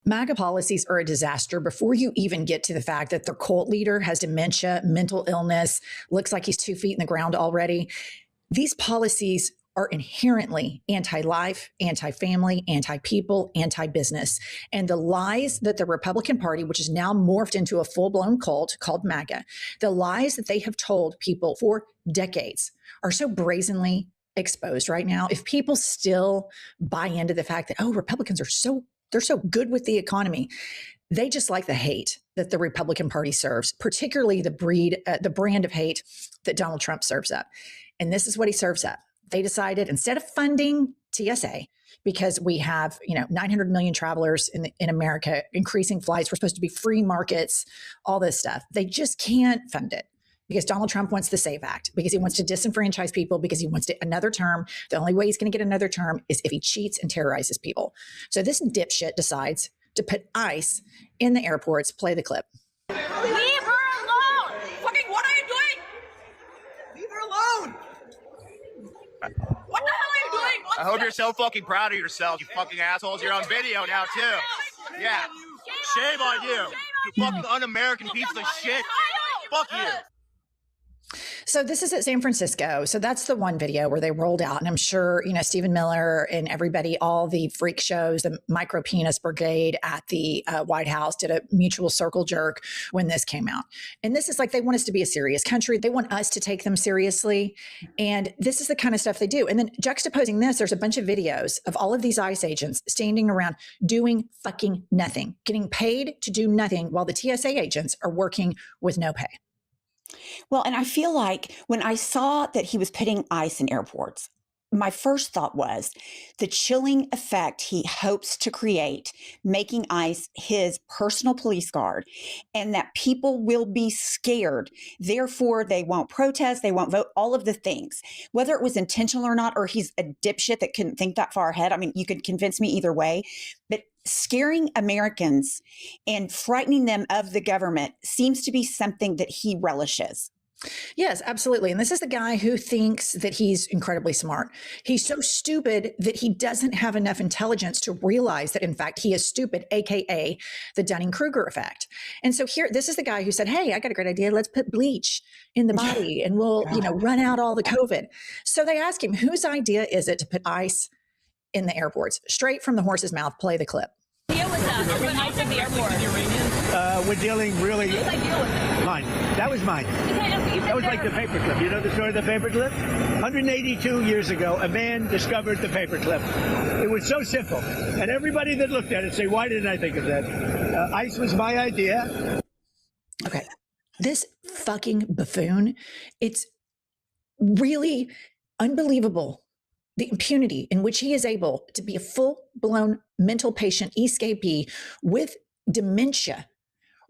MAGA policies are a disaster before you even get to the fact that their cult leader has dementia, mental illness, looks like he's 2 feet in the ground already. These policies are inherently anti-life, anti-family, anti-people, anti-business. And the lies that the Republican Party, which is now morphed into a full-blown cult called MAGA, the lies that they have told people for decades are so brazenly exposed right now. If people still buy into the fact that, oh, Republicans are they're so good with the economy, they just like the hate that the Republican Party serves, particularly the brand of hate that Donald Trump serves up. And this is what he serves up. They decided, instead of funding TSA, because we have 900 million travelers in America, increasing flights, we're supposed to be free markets, all this stuff. They just can't fund it because Donald Trump wants the SAVE Act, because he wants to disenfranchise people, because he wants another term. The only way he's going to get another term is if he cheats and terrorizes people. So this dipshit decides to put ICE in the airports. Play the clip. Leave her alone! Fucking, what are you doing? Leave her alone! What the hell are you doing? I hope you're so fucking proud of yourself, you fucking assholes. You're on video now, too. Yeah. Shame on you. You fucking un-American piece of shit. Fuck you. So this is at San Francisco. So that's the one video where they rolled out. And I'm sure, Stephen Miller and everybody, all the freak shows, the micro penis brigade at the White House did a mutual circle jerk when this came out. And this is like, they want us to be a serious country. They want us to take them seriously. And this is the kind of stuff they do. And then juxtaposing this, there's a bunch of videos of all of these ICE agents standing around doing fucking nothing, getting paid to do nothing while the TSA agents are working with no pay. Well, and I feel like when I saw that he was putting ICE in airports, my first thought was the chilling effect he hopes to create, making ICE his personal police guard, and that people will be scared. Therefore, they won't protest, they won't vote, all of the things. Whether it was intentional or not, or he's a dipshit that couldn't think that far ahead. I mean, you could convince me either way, but scaring Americans and frightening them of the government seems to be something that he relishes. Yes, absolutely. And this is the guy who thinks that he's incredibly smart. He's so stupid that he doesn't have enough intelligence to realize that, in fact, he is stupid, AKA the Dunning-Kruger effect. And so here, this is the guy who said, hey, I got a great idea. Let's put bleach in the body and we'll, run out all the COVID. So they ask him, whose idea is it to put ICE in the airports? Straight from the horse's mouth. Play the clip. Deal with that. Put ICE in the airport. We're dealing really. Mine. That was mine. That was like the paperclip. You know the story of the paperclip? 182 years ago, a man discovered the paperclip. It was so simple. And everybody that looked at it say, why didn't I think of that? ICE was my idea. Okay. This fucking buffoon, it's really unbelievable. The impunity in which he is able to be a full-blown mental patient escapee with dementia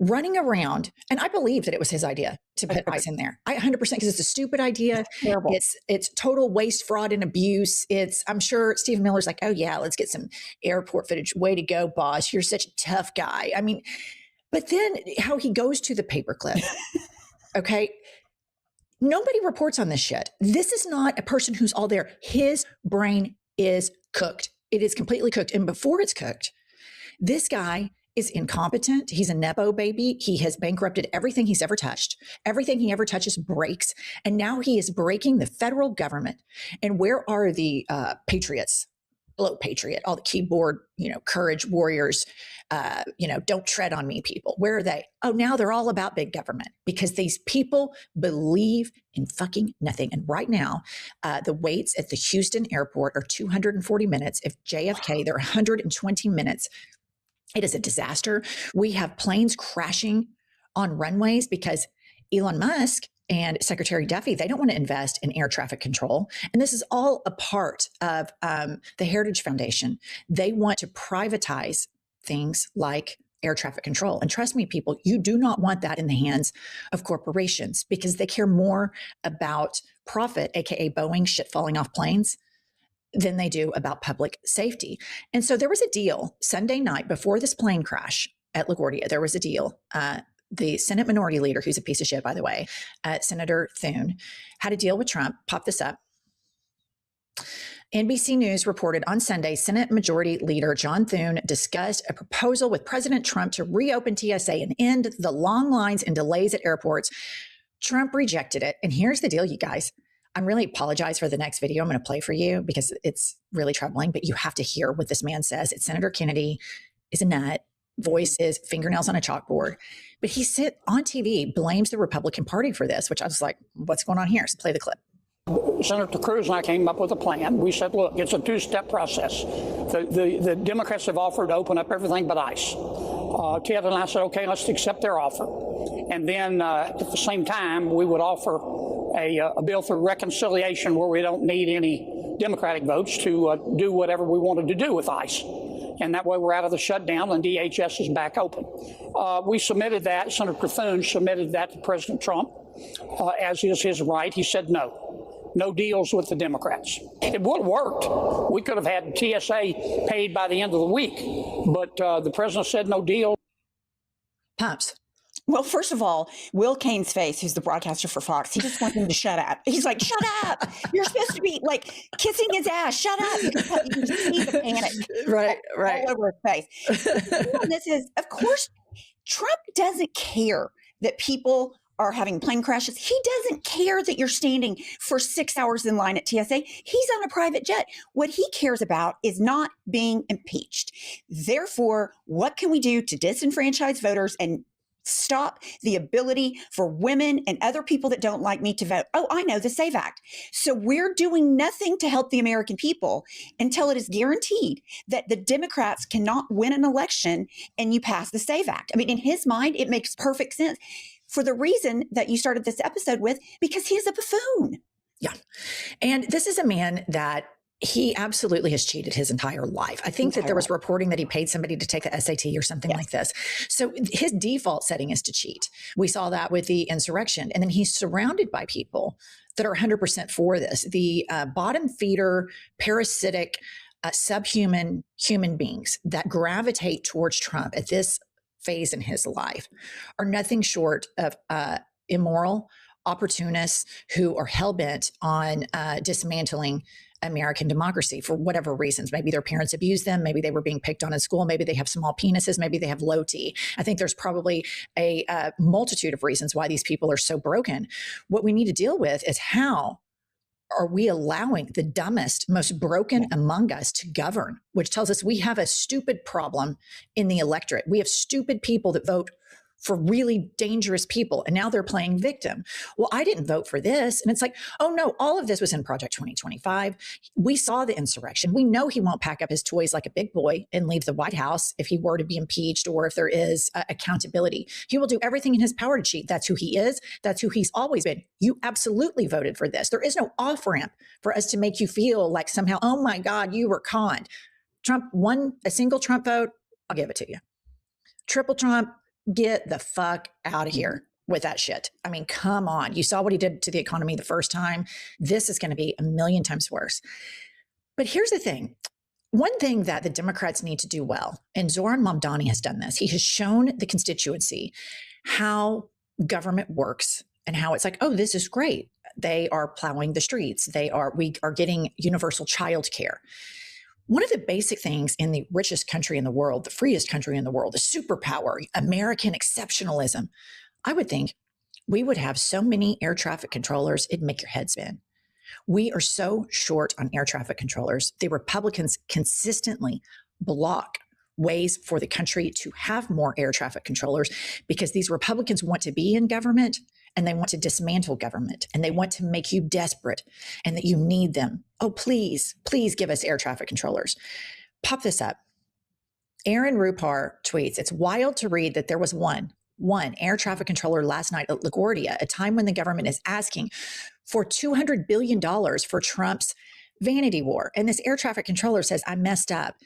running around. And I believe that it was his idea to put ICE in there. 100%, because it's a stupid idea. It's total waste, fraud, and abuse. I'm sure Stephen Miller's like, oh yeah, let's get some airport footage. Way to go, boss. You're such a tough guy. I mean, but then how he goes to the paperclip. Okay. Nobody reports on this shit. This is not a person who's all there. His brain is cooked. It is completely cooked. And before it's cooked, this guy is incompetent. He's a Nepo baby. He has bankrupted everything he's ever touched. Everything he ever touches breaks. And now he is breaking the federal government. And where are the patriots? Hello, patriot, all the keyboard, courage warriors, don't tread on me people. Where are they? Oh, now they're all about big government because these people believe in fucking nothing. And right now, the waits at the Houston airport are 240 minutes. If JFK, they're 120 minutes. It is a disaster. We have planes crashing on runways because Elon Musk and Secretary Duffy, they don't want to invest in air traffic control. And this is all a part of the Heritage Foundation. They want to privatize things like air traffic control. And trust me, people, you do not want that in the hands of corporations because they care more about profit, AKA Boeing shit falling off planes, than they do about public safety. And so there was a deal Sunday night before this plane crash at LaGuardia. There was a deal. The Senate Minority Leader, who's a piece of shit, by the way, Senator Thune, had a deal with Trump. Pop this up. NBC News reported on Sunday, Senate Majority Leader John Thune discussed a proposal with President Trump to reopen TSA and end the long lines and delays at airports. Trump rejected it. And here's the deal, you guys. I'm really apologize for the next video I'm going to play for you because it's really troubling, but you have to hear what this man says. It's Senator Kennedy is a nut. Voice is fingernails on a chalkboard. But he sit on TV, blames the Republican Party for this, which I was like, what's going on here? So play the clip. Senator Cruz and I came up with a plan. We said, look, it's a two-step process. The Democrats have offered to open up everything but ICE. Ted and I said, okay, let's accept their offer. And then at the same time, we would offer a bill for reconciliation where we don't need any Democratic votes to do whatever we wanted to do with ICE. And that way we're out of the shutdown and DHS is back open. We submitted that. Senator Thune submitted that to President Trump, as is his right. He said no. No deals with the Democrats. It would have worked. We could have had TSA paid by the end of the week, but the president said no deal. Pops. Well, first of all, Will Kane's face, who's the broadcaster for Fox, he just wants him to shut up. He's like, shut up. You're supposed to be like kissing his ass. Shut up. You can see the panic all over his face. This is, of course, Trump doesn't care that people are having plane crashes. He doesn't care that you're standing for 6 hours in line at TSA. He's on a private jet. What he cares about is not being impeached. Therefore, what can we do to disenfranchise voters and stop the ability for women and other people that don't like me to vote? Oh, I know, the SAVE Act. So we're doing nothing to help the American people until it is guaranteed that the Democrats cannot win an election and you pass the SAVE Act. I mean, in his mind, it makes perfect sense for the reason that you started this episode with, because he's a buffoon. Yeah. And this is a man that he absolutely has cheated his entire life. I think that there was reporting that he paid somebody to take the SAT or something like this. So his default setting is to cheat. We saw that with the insurrection. And then he's surrounded by people that are 100% for this. The bottom feeder, parasitic, subhuman human beings that gravitate towards Trump at this phase in his life are nothing short of immoral opportunists who are hell-bent on dismantling American democracy for whatever reasons. Maybe their parents abused them. Maybe they were being picked on in school. Maybe they have small penises. Maybe they have low T. I think there's probably a multitude of reasons why these people are so broken. What we need to deal with is how are we allowing the dumbest, most broken among us to govern, which tells us we have a stupid problem in the electorate. We have stupid people that vote for really dangerous people. And now they're playing victim. Well, I didn't vote for this. And it's like, oh no, all of this was in Project 2025. We saw the insurrection. We know he won't pack up his toys like a big boy and leave the White House if he were to be impeached or if there is accountability. He will do everything in his power to cheat. That's who he is. That's who he's always been. You absolutely voted for this. There is no off-ramp for us to make you feel like somehow, oh my God, you were conned. Trump won a single Trump vote. I'll give it to you. Triple Trump, get the fuck out of here with that shit. I mean, come on. You saw what he did to the economy the first time. This is going to be a million times worse. But here's the thing. One thing that the Democrats need to do well, and Zoran Mamdani has done this, he has shown the constituency how government works and how it's like, oh, this is great. They are plowing the streets. We are getting universal child care. One of the basic things in the richest country in the world, the freest country in the world, the superpower, American exceptionalism, I would think we would have so many air traffic controllers, it'd make your head spin. We are so short on air traffic controllers. The Republicans consistently block ways for the country to have more air traffic controllers because these Republicans want to be in government and they want to dismantle government and they want to make you desperate and that you need them. Oh, please, please give us air traffic controllers. Pop this up. Aaron Rupar tweets, it's wild to read that there was one air traffic controller last night at LaGuardia, a time when the government is asking for $200 billion for Trump's vanity war. And this air traffic controller says, I messed up.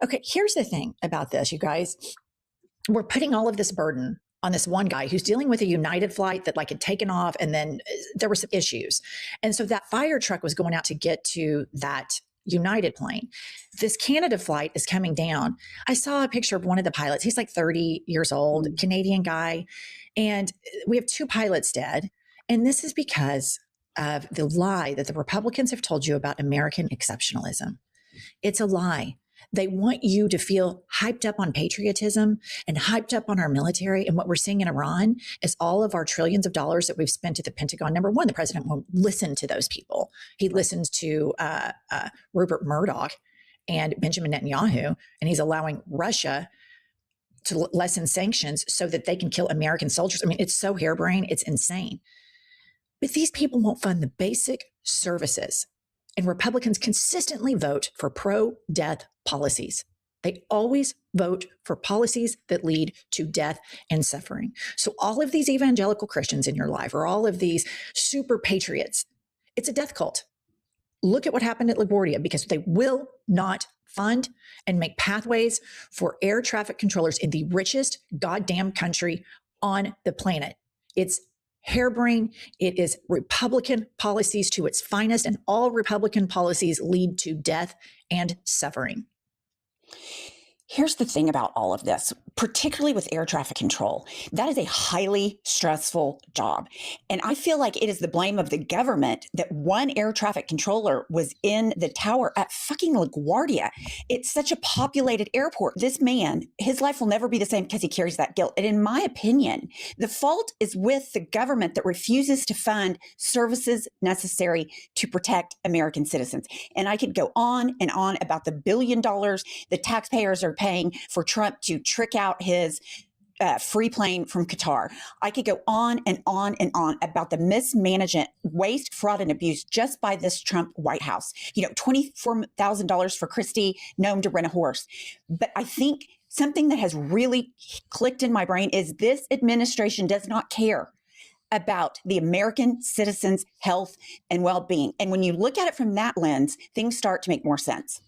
Okay, here's the thing about this, you guys. We're putting all of this burden on this one guy who's dealing with a United flight that like had taken off and then there were some issues. And so that fire truck was going out to get to that United plane. This Canada flight is coming down. I saw a picture of one of the pilots. He's like 30 years old, Canadian guy. And we have two pilots dead. And this is because of the lie that the Republicans have told you about American exceptionalism. It's a lie. They want you to feel hyped up on patriotism and hyped up on our military. And what we're seeing in Iran is all of our trillions of dollars that we've spent at the Pentagon. Number one, the president won't listen to those people. He listens to Rupert Murdoch and Benjamin Netanyahu, and he's allowing Russia to lessen sanctions so that they can kill American soldiers. I mean, it's so harebrained, it's insane. But these people won't fund the basic services. And Republicans consistently vote for pro-death policies. They always vote for policies that lead to death and suffering. So all of these evangelical Christians in your life, or all of these super patriots, it's a death cult. Look at what happened at LaGuardia, because they will not fund and make pathways for air traffic controllers in the richest goddamn country on the planet. It's harebrained. It is Republican policies to its finest, and all Republican policies lead to death and suffering. Here's the thing about all of this, particularly with air traffic control. That is a highly stressful job. And I feel like it is the blame of the government that one air traffic controller was in the tower at fucking LaGuardia. It's such a populated airport. This man, his life will never be the same because he carries that guilt. And in my opinion, the fault is with the government that refuses to fund services necessary to protect American citizens. And I could go on and on about the $1 billion the taxpayers are paying for Trump to trick out his free plane from Qatar. I could go on and on and on about the mismanagement, waste, fraud, and abuse just by this Trump White House. You know, $24,000 for Christy Nome to rent a horse. But I think something that has really clicked in my brain is this administration does not care about the American citizens' health and well-being. And when you look at it from that lens, things start to make more sense.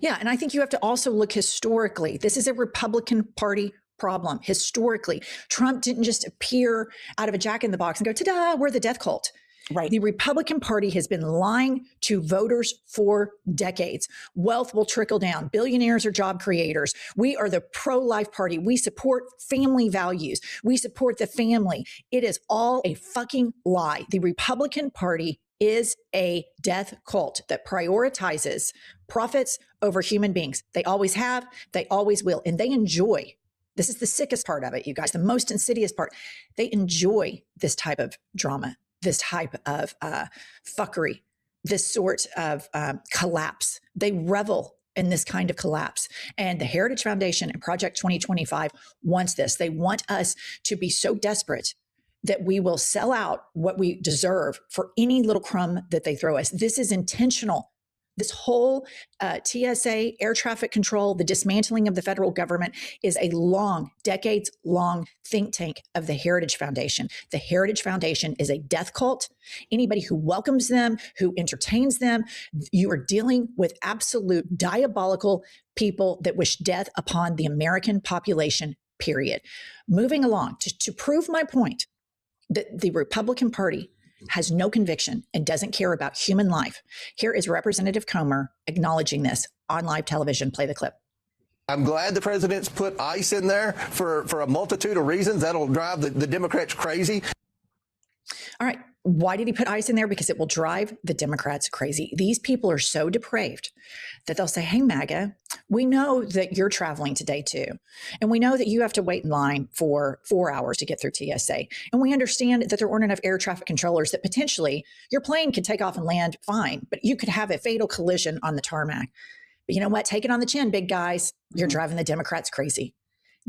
Yeah, and I think you have to also look historically. This is a Republican Party problem. Historically, Trump didn't just appear out of a jack in the box and go, ta-da, we're the death cult. Right. The Republican Party has been lying to voters for decades. Wealth will trickle down. Billionaires are job creators. We are the pro-life party. We support family values. We support the family. It is all a fucking lie. The Republican Party is a death cult that prioritizes profits over human beings. They always have, they always will, and they enjoy. This is the sickest part of it, you guys, the most insidious part. They enjoy this type of drama, this type of fuckery, this sort of collapse. They revel in this kind of collapse. And the Heritage Foundation and Project 2025 wants this. They want us to be so desperate that we will sell out what we deserve for any little crumb that they throw us. This is intentional. This whole TSA, air traffic control, the dismantling of the federal government is a long, decades-long think tank of the Heritage Foundation. The Heritage Foundation is a death cult. Anybody who welcomes them, who entertains them, you are dealing with absolute diabolical people that wish death upon the American population, period. Moving along, to prove my point, that the Republican Party has no conviction and doesn't care about human life. Here is Representative Comer acknowledging this on live television. Play the clip. I'm glad the president's put ICE in there for a multitude of reasons. That'll drive the Democrats crazy. All right. Why did he put ICE in there? Because it will drive the Democrats crazy. These people are so depraved that they'll say, hey, MAGA, we know that you're traveling today too. And we know that you have to wait in line for 4 hours to get through TSA. And we understand that there aren't enough air traffic controllers that potentially your plane could take off and land fine, but you could have a fatal collision on the tarmac. But you know what? Take it on the chin, big guys. You're driving the Democrats crazy.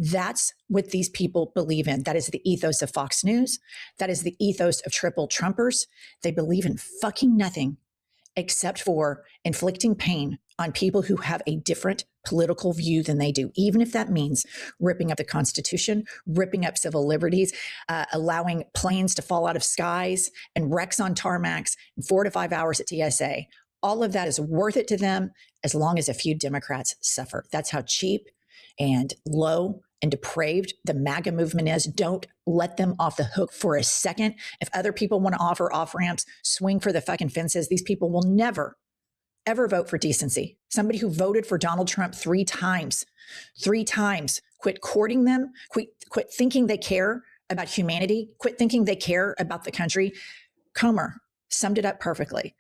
That's what these people believe in. That is the ethos of Fox News. That is the ethos of triple Trumpers. They believe in fucking nothing except for inflicting pain on people who have a different political view than they do, even if that means ripping up the Constitution, ripping up civil liberties, allowing planes to fall out of skies and wrecks on tarmacs in 4 to 5 hours at TSA. All of that is worth it to them as long as a few Democrats suffer. That's how cheap and low and depraved the MAGA movement is. Don't let them off the hook for a second. If other people want to offer off-ramps, swing for the fucking fences. These people will never, ever vote for decency. Somebody who voted for Donald Trump 3 times, quit courting them, quit thinking they care about humanity, quit thinking they care about the country. Comer, summed it up perfectly.